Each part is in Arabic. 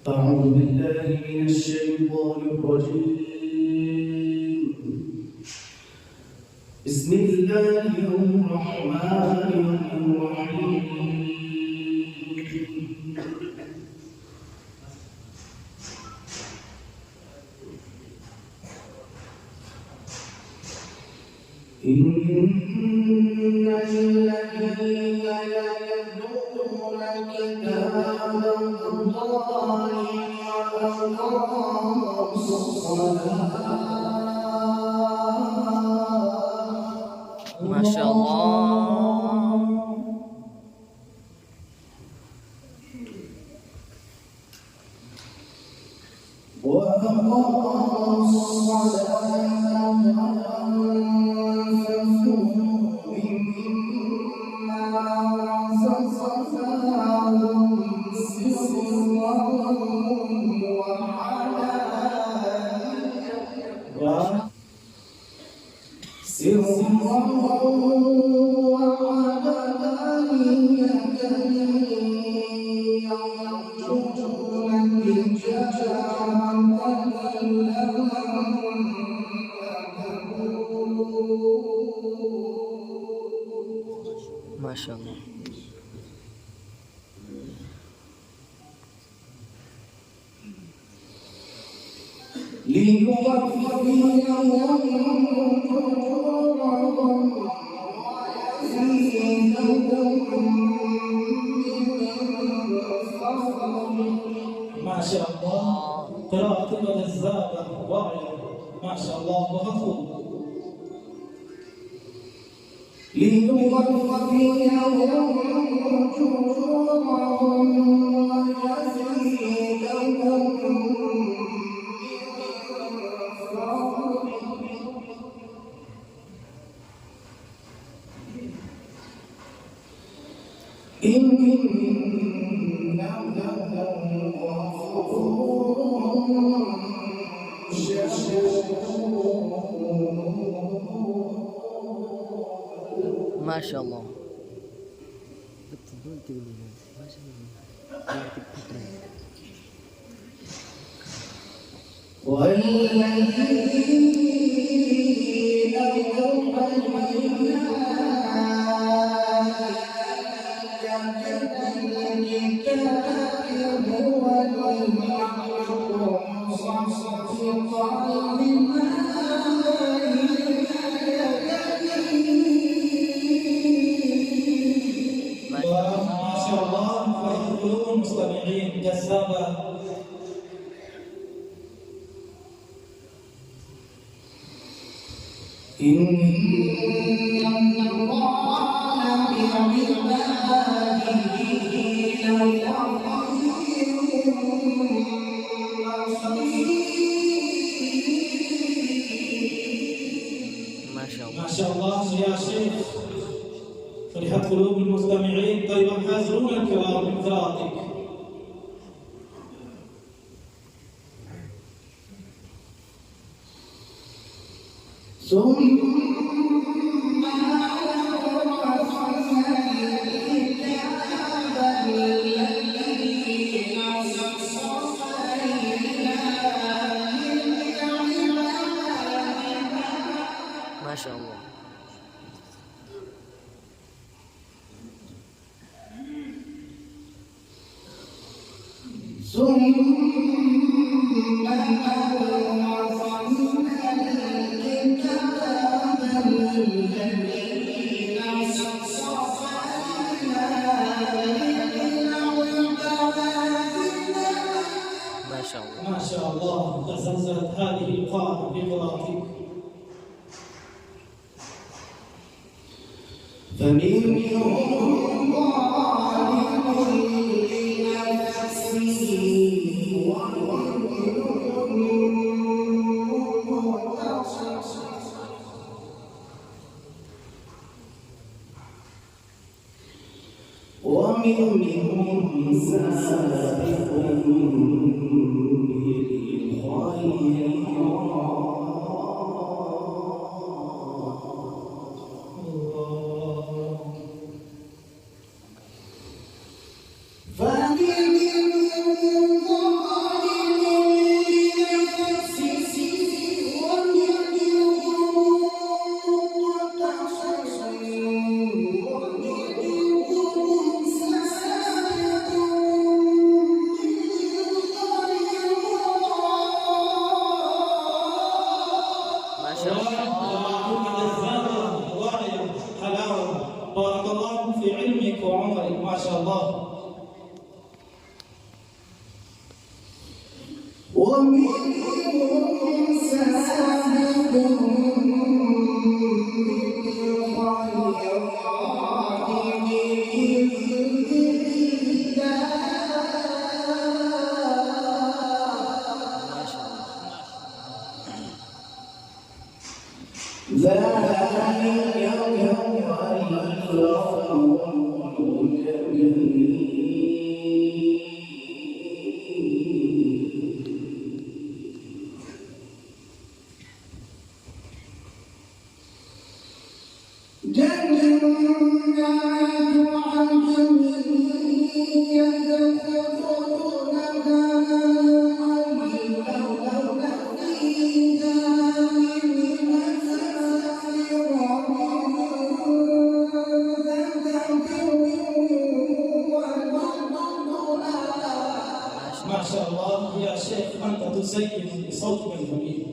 أعوذ بالله من الشيطان الرجيم. بسم الله الرحمن الرحيم. إن الذين يتلون كتاب الله وأقاموا الصلاة ما شاء الله. وأقاموا الصلاة وأنفقوا مما رزقناهم سرا وعلانية يرجون تجارة ما شاء الله. ليوفيهم أجورهم ويزيدهم ما شاء الله. قراءة جذابة واعية ما شاء الله. وخطوة ليوفيهم أجورهم ويزيدهم ما شاء الله. والذين يؤمنون ما شاء الله. فرح قلوب المستمعين جذابة. إن الله بعباده ما شاء الله. ما شاء الله يا شيخ. فرحت قلوب المستمعين. طيب الحاضرون الكرام من قراءتك. ثم ما شاء الله. ما شاء الله. تزلزلت هذه القاعة بقراءتك. فمنهم ظالم لنفسه ومنهم سابق بالخيرات. ما شاء الله يا شيخ، أنت تزين بصوتك الجميل.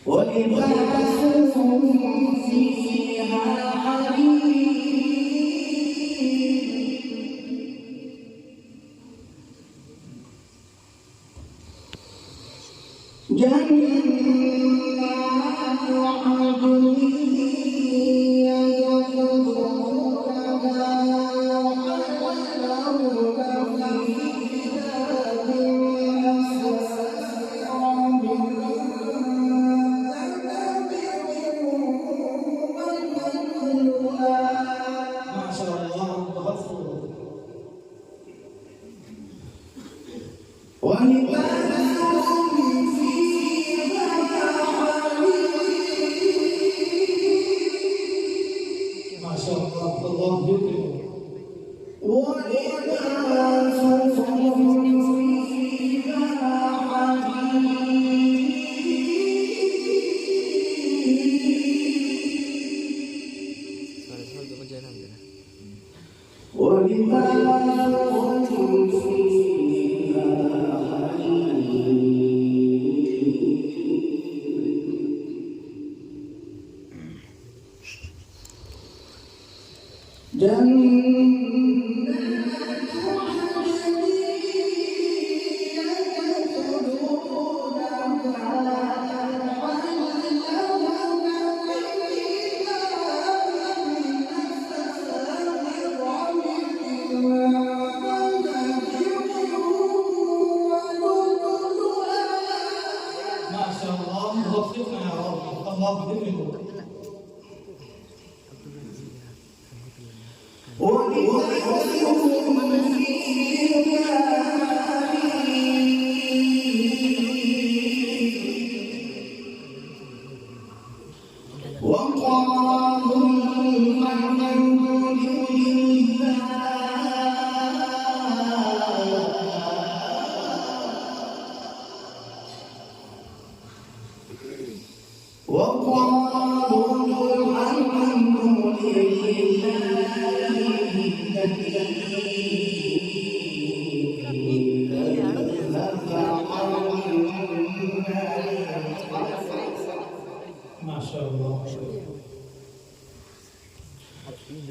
ولباسهم فيها حرير جنات عدن ما شاء الله.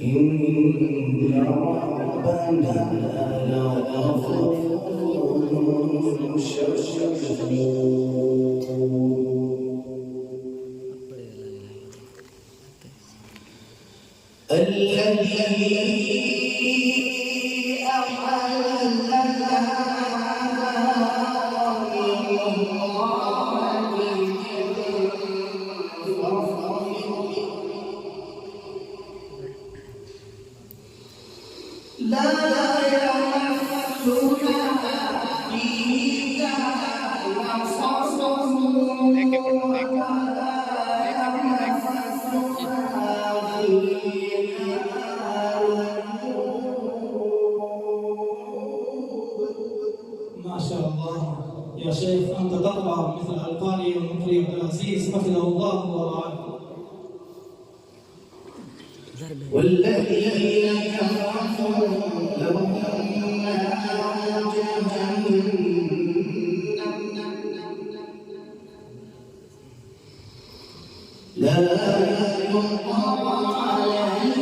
إن ربنا لغفور الذي أحلنا لا يمسنا فيها نصب ما شاء الله يا شيخ، أنت تقرأ مثل القارئ والمقرئ عبد العزيز حفظه الله ورعاه. والذين كفروا لهم نار جهنم لا يقضى عليهم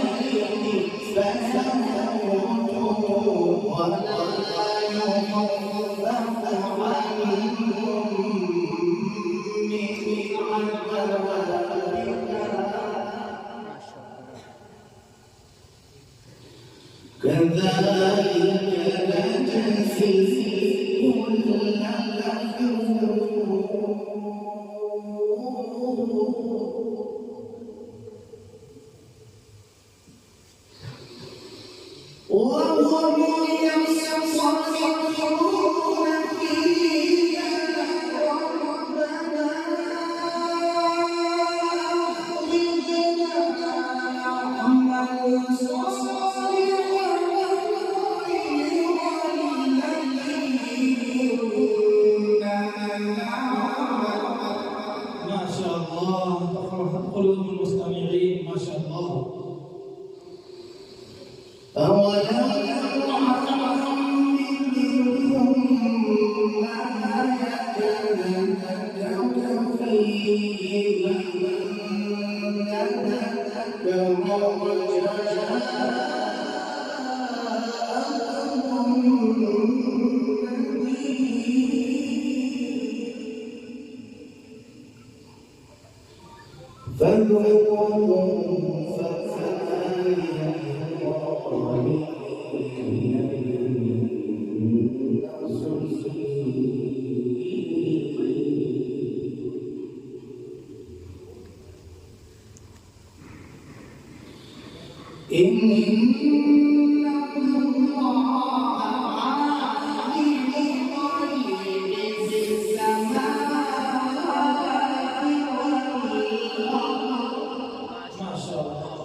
كذلك نجزي كل كفور وهم يصطرخون فيها ربنا أخرجنا نعمل صالحا غير الذي كنا نعمل. ما شاء الله، تفرحت قلوب المستمعين. ما شاء الله. أولم نعمركم ما يتذكر فيه من تذكر وجاءكم فذوقوا إن الله عالم غيب السماوات والأرض. ما شاء الله.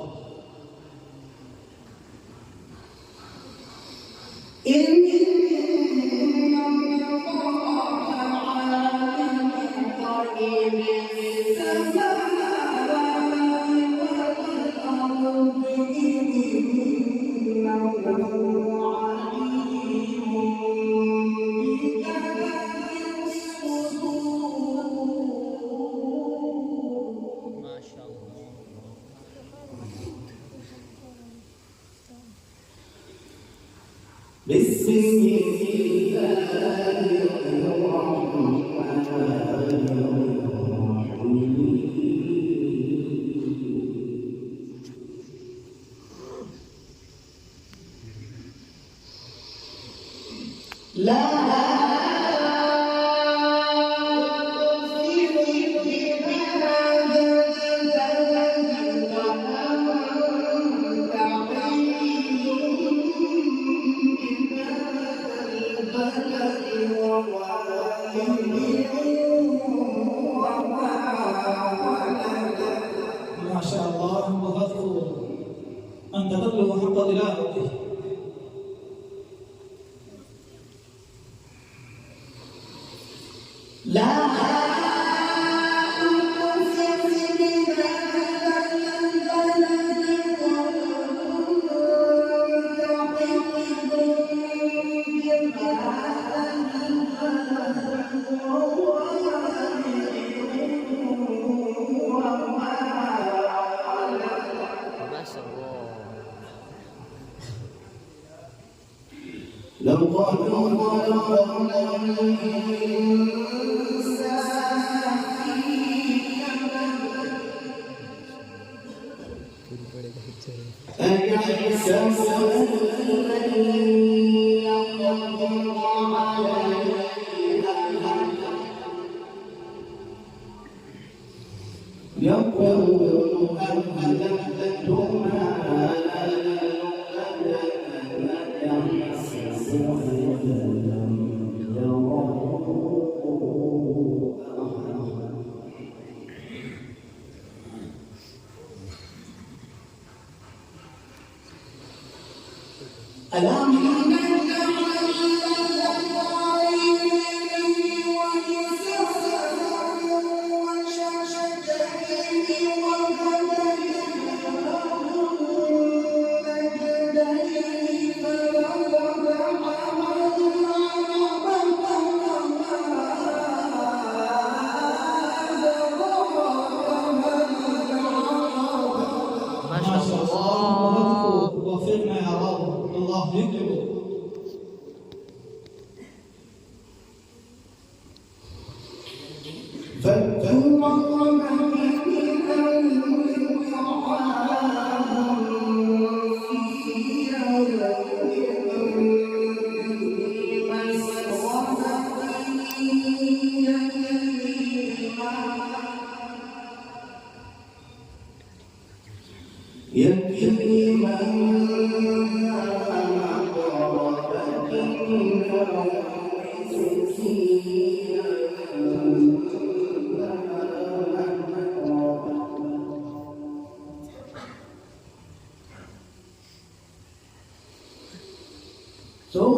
إن الله عالم غيب السماوات والأرض. ما شاء الله. بسم الله الرحمن الرحيم. لا ما شاء الله. وفضل أن تبلغ حق تلاوته. لا ما شاء الله. لقد خلقنا الإنسان في كبد أيحسب أن يقدر عليه يقول أهلكت مالا ما شاء الله. وفقنا يا رب. الله يكرمك. فَاتَّقُوا يتيما ويتيما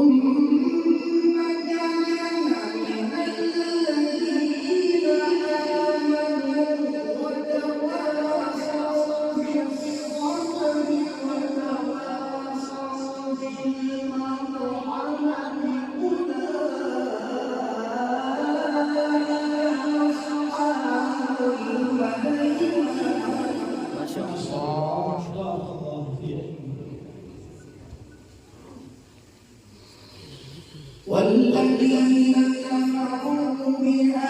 ثم جعلنا من الذين آمنوا وتواصوا بالصبر وتواصوا بالمرحمة أولئك أصحاب الميمنة. ما شاء الله. والذين كفروا بآياتنا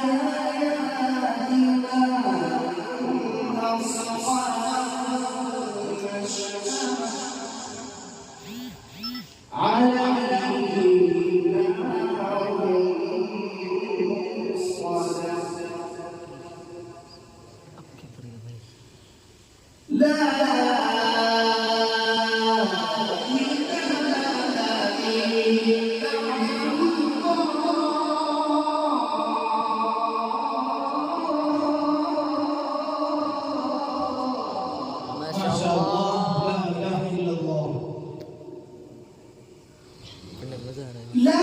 أصحاب المشأمة عليهم نار مؤصدة لا ما ما شاء شاء الله الله. لا إله إلا الله. Benar benar. لا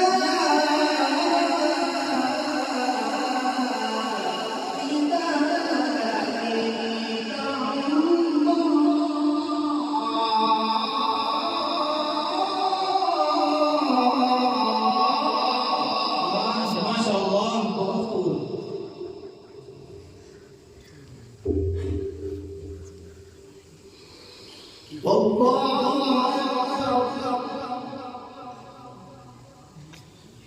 ما شاء الله وأقول والله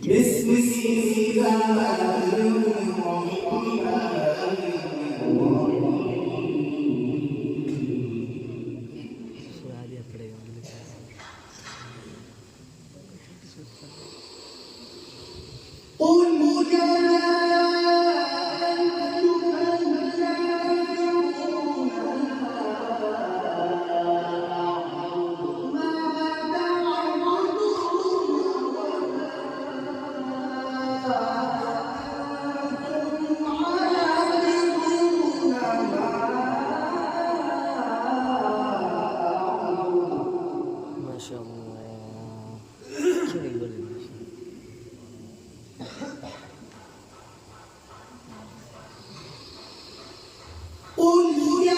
بسم الله الرحمن الرحيم. Surah dia pernah dulu. قل ما شاء الله. Kira boleh. قل يا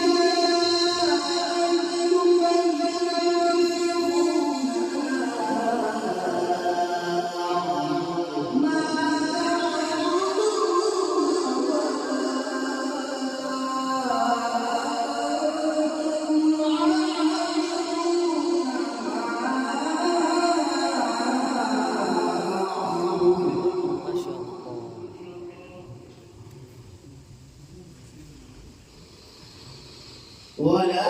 ما شاء الله. ولا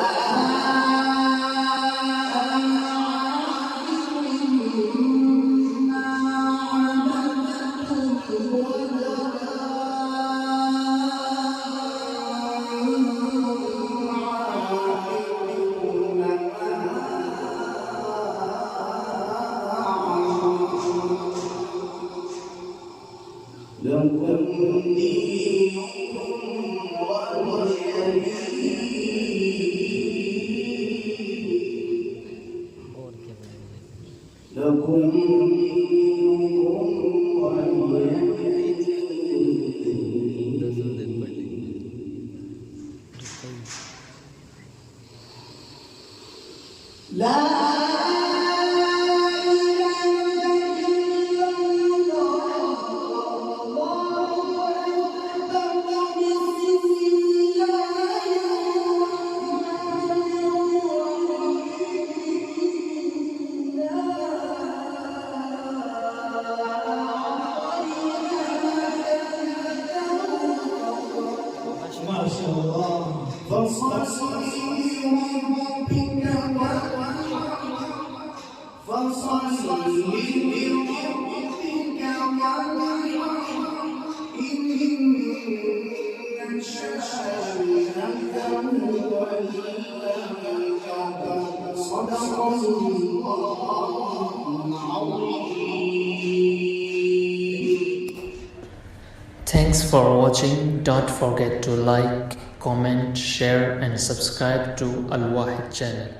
لكم دينكم ولي Or kira boleh. لكم دينكم ولي Udah sudah balik. لا ما شاء الله. فاصطفى لربك وانحر صدق الله العظيم. Thanks for watching. Don't forget to like, comment, share and subscribe to Al Wahid channel.